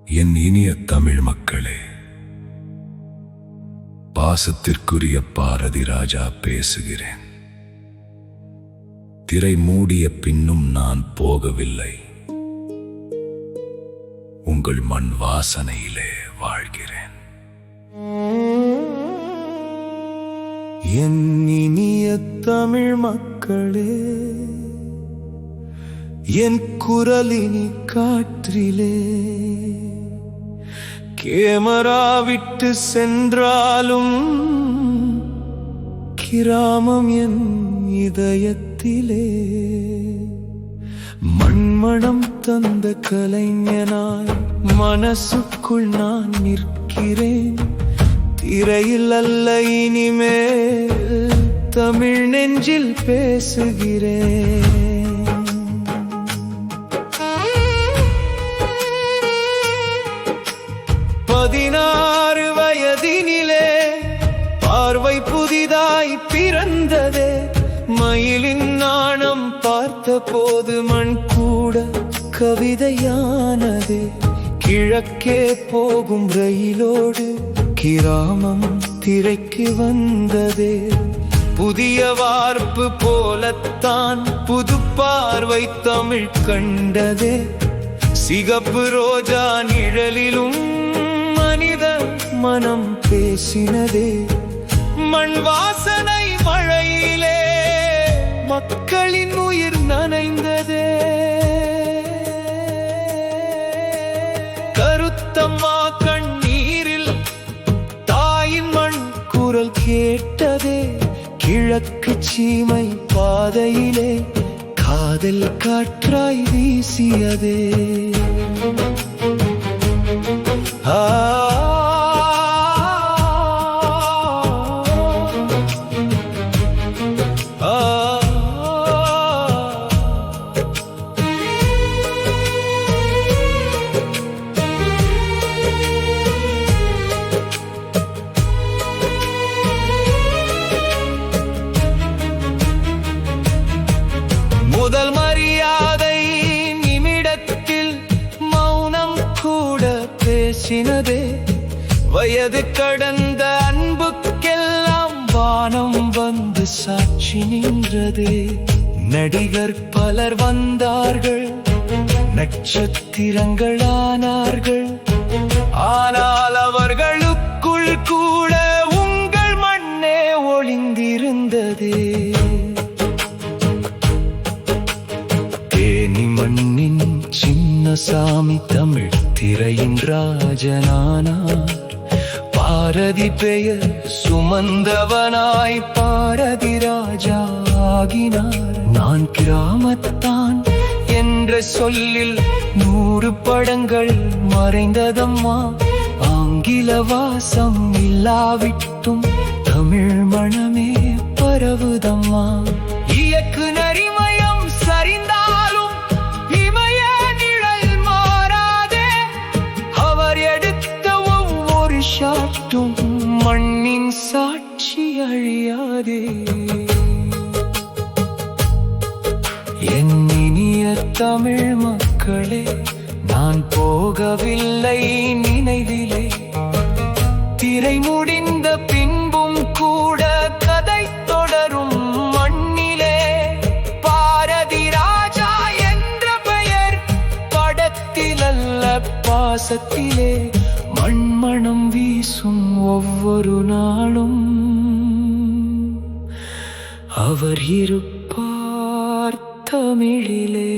என் இனிய தமிழ் மக்களே, பாசத்திற்குரிய பாரதி ராஜா பேசுகிறேன். திரை மூடிய பின்னும் நான் போகவில்லை. உங்கள் மண் வாசனையிலே வாழ்கிறேன். என் இனிய தமிழ் மக்களே, என் குரலினி காற்றிலே கேமரா விட்டு சென்றாலும் கிராமம் என் இதயத்திலே மண்மணம் தந்த கலைஞனாய் மனசுக்குள் நான் நிற்கிறேன். திரையில் அல்ல, இனிமேல் தமிழ் நெஞ்சில் பேசுகிறேன். 16 வயதினிலே பார்வை புதிதாய் பிறந்ததே. மயிலின் நாணம் பார்த்த போது மண் கூட கவிதையானதே. கிழக்கே போகும் ரயிலோடு கிராமம் திரைக்கு வந்ததே. புதிய வார்ப்பு போலத்தான் புது பார்வை தமிழ் கண்டதே. சிகப்பு ரோஜா நிழலிலும் மனித மனம் பேசினதே. மண் வாசனை மழையிலே மக்களின் உயிர் நனைந்ததே. கருத்தம்மா கண்ணீரில் தாயின் மண் குரல் கேட்டதே. கிழக்கு சீமை பாதையிலே காதல் காற்றாய் வீசியதே. முதல் மரியாதை நிமிடத்தில் மௌனம் கூட பேசினதே. வயது கடந்த அன்புக்கெல்லாம் வானம் வந்து சாட்சி நின்றதே. நடிகர் பலர் வந்தார்கள், நட்சத்திரங்களானார்கள். ஆனால் அவர்களுக்குள் கூட உங்கள் மண்ணே ஒளிந்திருந்ததே. தேனி மண்ணின் சின்ன சாமி தமிழ் திரையின் ராஜனானார். பாரதி பெயர் சுமந்தவனாய் பாரதி ராஜா ஆகினார். நான் கிராமத்தான் என்ற சொல்லில் 100 படங்கள் மறைந்ததம்மா. ஆங்கில வாசம் இல்லாவிட்டும் தமிழ் மனமே பரவுதம்மா. இயக்கு நரிமயம் சரிந்தாலும் இமய நிழல் மாறாதே. அவர் எடுத்த ஒவ்வொரு ஷாட்டும் மண்ணின் சாட்சி அழியாதே. என் இனிய தமிழ் மக்களே, நான் போகவில்லை நினைவிலே. திரை முடிந்த பின்பும் கூட கதை தொடரும் மண்ணிலே. பாரதி ராஜா என்ற பெயர் படத்தில் அல்ல பாசத்திலே. மண்மணம் வீசும் ஒவ்வொரு நாளும் அவர் இருப்பார் தமிழிலே.